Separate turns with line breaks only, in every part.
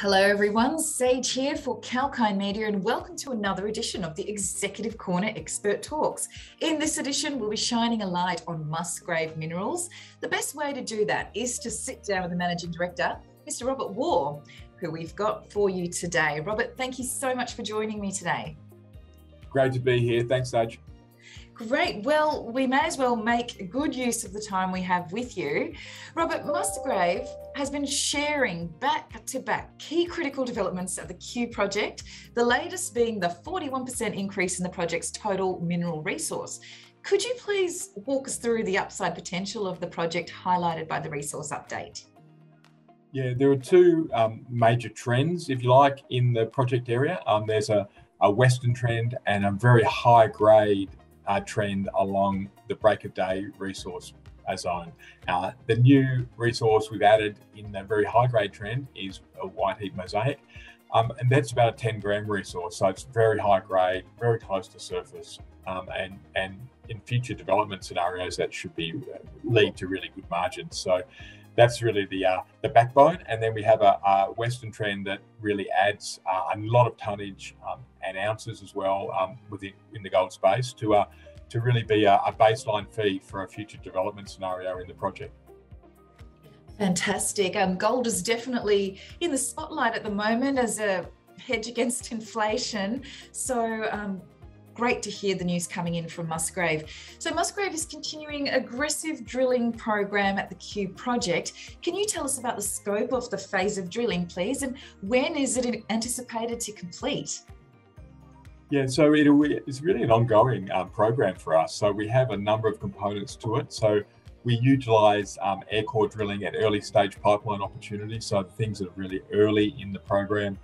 Hello everyone, Sage here for Kalkine Media and welcome to another edition of the Executive Corner Expert Talks. In this edition, we'll be shining a light on Musgrave Minerals. The best way to do that is to sit down with the Managing Director, Mr. Robert Waugh, who we've got for you today. Robert, thank you so much for joining me today.
Great to be here. Thanks, Sage.
Great. Well, we may as well make good use of the time we have with you. Robert, Musgrave has been sharing back-to-back key critical developments of the Q project, the latest being the 41% increase in the project's total mineral resource. Could you please walk us through the upside potential of the project highlighted by the resource update?
Yeah, there are two major trends, if you like, in the project area. There's a western trend and a very high-grade trend along the Break of Day resource zone. The new resource we've added in the very high grade trend is a white heap mosaic, and that's about a 10 gram resource, so it's very high grade, very close to surface, and in future development scenarios that should be lead to really good margins. So that's really the backbone. And then we have a western trend that really adds a lot of tonnage and ounces as well in the gold space to really be a baseline feed for a future development scenario in the project.
Fantastic. Gold is definitely in the spotlight at the moment as a hedge against inflation. So great to hear the news coming in from Musgrave. So Musgrave is continuing aggressive drilling program at the Q project. Can you tell us about the scope of the phase of drilling, please? And when is it anticipated to complete?
Yeah, so it's really an ongoing program for us. So we have a number of components to it. So we utilise air core drilling at early stage pipeline opportunities, so things that are really early in the program.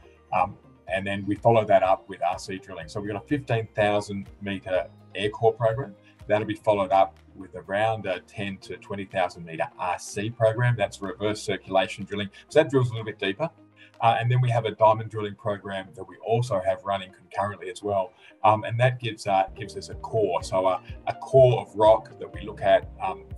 And then we follow that up with RC drilling. So we've got a 15,000 metre air core program. That'll be followed up with around a 10 to 20,000 metre RC program. That's reverse circulation drilling. So that drills a little bit deeper. And then we have a diamond drilling program that we also have running concurrently as well. And that gives us a core. So a core of rock that we look at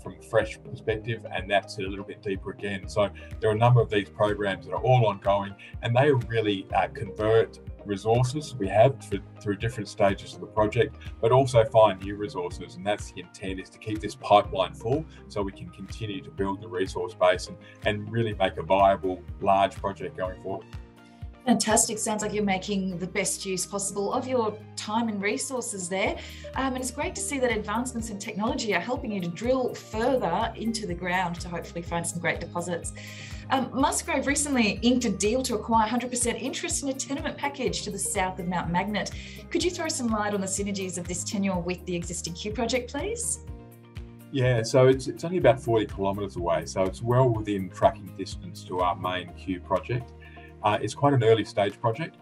from a fresh perspective, and that's a little bit deeper again. So there are a number of these programs that are all ongoing, and they really convert resources we have through different stages of the project, but also find new resources. And that's the intent, is to keep this pipeline full so we can continue to build the resource base and really make a viable large project going forward.
Fantastic. Sounds like you're making the best use possible of your time and resources there. And it's great to see that advancements in technology are helping you to drill further into the ground to hopefully find some great deposits. Musgrave recently inked a deal to acquire 100% interest in a tenement package to the south of Mount Magnet. Could you throw some light on the synergies of this tenure with the existing Q project, please?
Yeah, so it's only about 40 kilometres away, so it's well within trucking distance to our main Q project. It's quite an early stage project,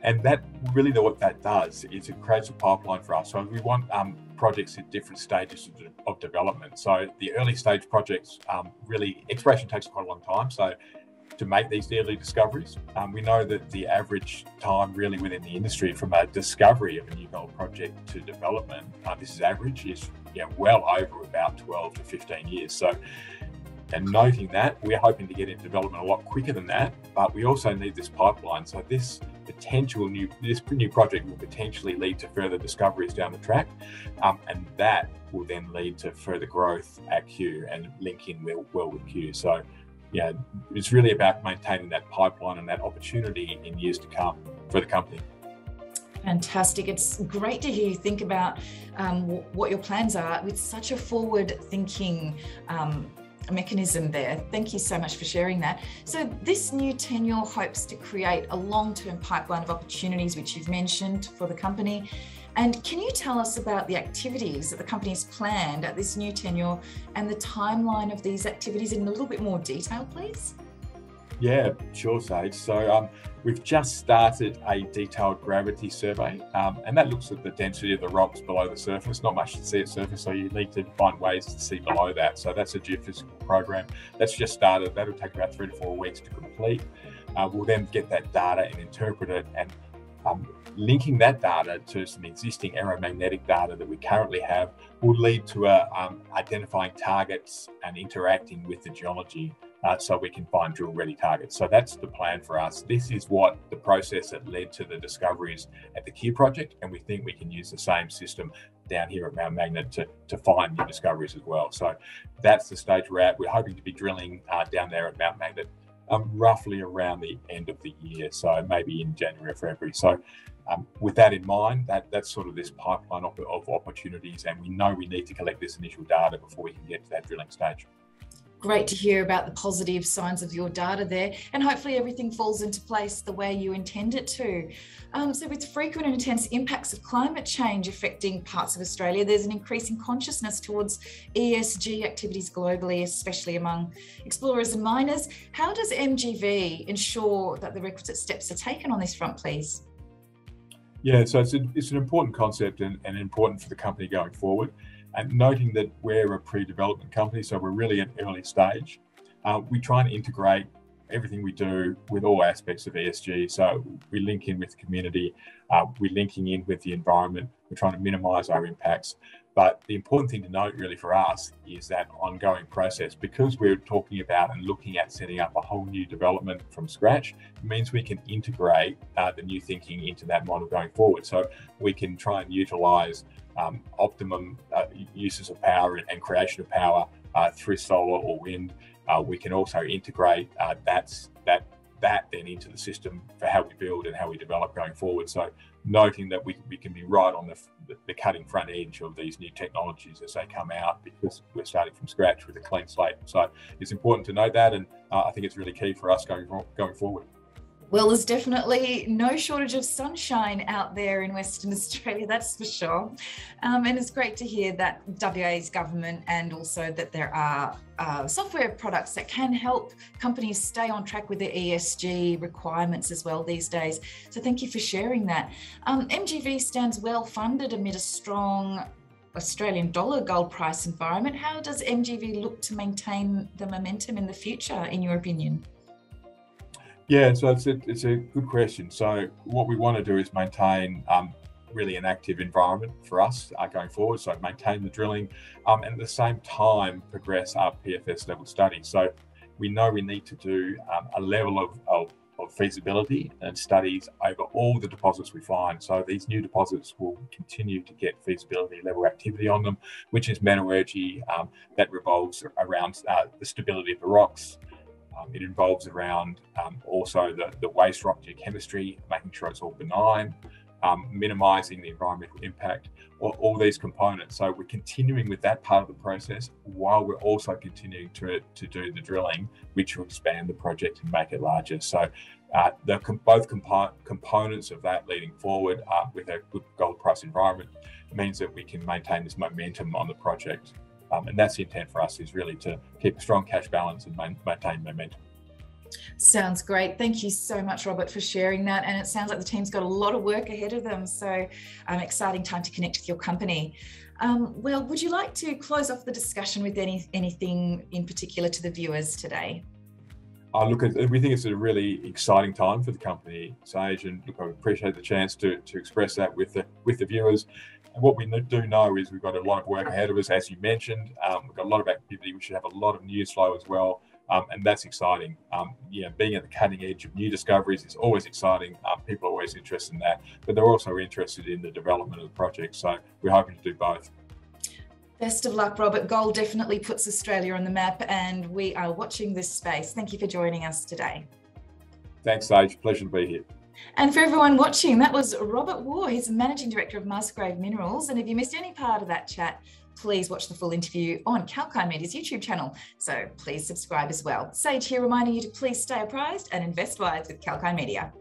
and that really what that does is it creates a pipeline for us. So we want projects at different stages of development. So the early stage projects, really exploration takes quite a long time. So to make these early discoveries, we know that the average time really within the industry from a discovery of a new gold project to development, this is average, is well over about 12 to 15 years. So, and noting that, we're hoping to get into development a lot quicker than that, but we also need this pipeline. So this new project will potentially lead to further discoveries down the track, and that will then lead to further growth at Q and link in well with Q. So yeah, it's really about maintaining that pipeline and that opportunity in years to come for the company.
Fantastic. It's great to hear you think about what your plans are with such a forward-thinking mechanism there. Thank you so much for sharing that. So this new tenure hopes to create a long-term pipeline of opportunities, which you've mentioned for the company. And can you tell us about the activities that the company has planned at this new tenure and the timeline of these activities in a little bit more detail, please?
Yeah, sure, Sage. So we've just started a detailed gravity survey, and that looks at the density of the rocks below the surface. Not much to see at surface, so you need to find ways to see below that. So that's a geophysical program that's just started. That'll take about 3 to 4 weeks to complete. We'll then get that data and interpret it, and linking that data to some existing aeromagnetic data that we currently have will lead to identifying targets and interacting with the geology so we can find drill-ready targets. So that's the plan for us. This is what the process that led to the discoveries at the Keir project, and we think we can use the same system down here at Mount Magnet to find new discoveries as well. So that's the stage we're at. We're hoping to be drilling down there at Mount Magnet roughly around the end of the year, so maybe in January or February. So with that in mind, that's sort of this pipeline of opportunities, and we know we need to collect this initial data before we can get to that drilling stage.
Great to hear about the positive signs of your data there, and hopefully everything falls into place the way you intend it to. So with frequent and intense impacts of climate change affecting parts of Australia, there's an increasing consciousness towards ESG activities globally, especially among explorers and miners. How does MGV ensure that the requisite steps are taken on this front, please?
Yeah, so it's an important concept and important for the company going forward. And noting that we're a pre-development company, so we're really at early stage. We try and integrate everything we do with all aspects of ESG. So we link in with the community, we're linking in with the environment, we're trying to minimise our impacts. But the important thing to note really for us is that ongoing process, because we're talking about and looking at setting up a whole new development from scratch, it means we can integrate the new thinking into that model going forward. So we can try and utilise optimum uses of power and creation of power through solar or wind. We can also integrate that then into the system for how we build and how we develop going forward. So noting that we can be right on the cutting front edge of these new technologies as they come out, because we're starting from scratch with a clean slate. So it's important to note that, and I think it's really key for us going forward.
Well, there's definitely no shortage of sunshine out there in Western Australia, that's for sure. And it's great to hear that WA's government, and also that there are software products that can help companies stay on track with their ESG requirements as well these days. So thank you for sharing that. MGV stands well funded amid a strong Australian dollar gold price environment. How does MGV look to maintain the momentum in the future, in your opinion?
Yeah, so it's a good question. So what we want to do is maintain really an active environment for us going forward. So maintain the drilling and at the same time progress our PFS level studies. So we know we need to do a level of feasibility and studies over all the deposits we find. So these new deposits will continue to get feasibility level activity on them, which is metallurgy that revolves around the stability of the rocks. It involves around also the waste rock geochemistry, making sure it's all benign, minimising the environmental impact, all these components. So we're continuing with that part of the process while we're also continuing to do the drilling, which will expand the project and make it larger. So both components of that leading forward with a good gold price environment means that we can maintain this momentum on the project. And that's the intent for us, is really to keep a strong cash balance and maintain momentum.
Sounds great. Thank you so much, Robert, for sharing that. And it sounds like the team's got a lot of work ahead of them. So exciting time to connect with your company. Well, would you like to close off the discussion with anything in particular to the viewers today?
Look, we think it's a really exciting time for the company, Sage, and look, I appreciate the chance to express that with the viewers. And what we do know is we've got a lot of work ahead of us, as you mentioned. We've got a lot of activity. We should have a lot of news flow as well, and that's exciting. Being at the cutting edge of new discoveries is always exciting. People are always interested in that, but they're also interested in the development of the project. So we're hoping to do both.
Best of luck, Robert. Gold definitely puts Australia on the map, and we are watching this space. Thank you for joining us today.
Thanks, Sage. Pleasure to be here.
And for everyone watching, that was Robert Waugh. He's the Managing Director of Musgrave Minerals. And if you missed any part of that chat, please watch the full interview on Kalkine Media's YouTube channel. So please subscribe as well. Sage here reminding you to please stay apprised and invest wise with Kalkine Media.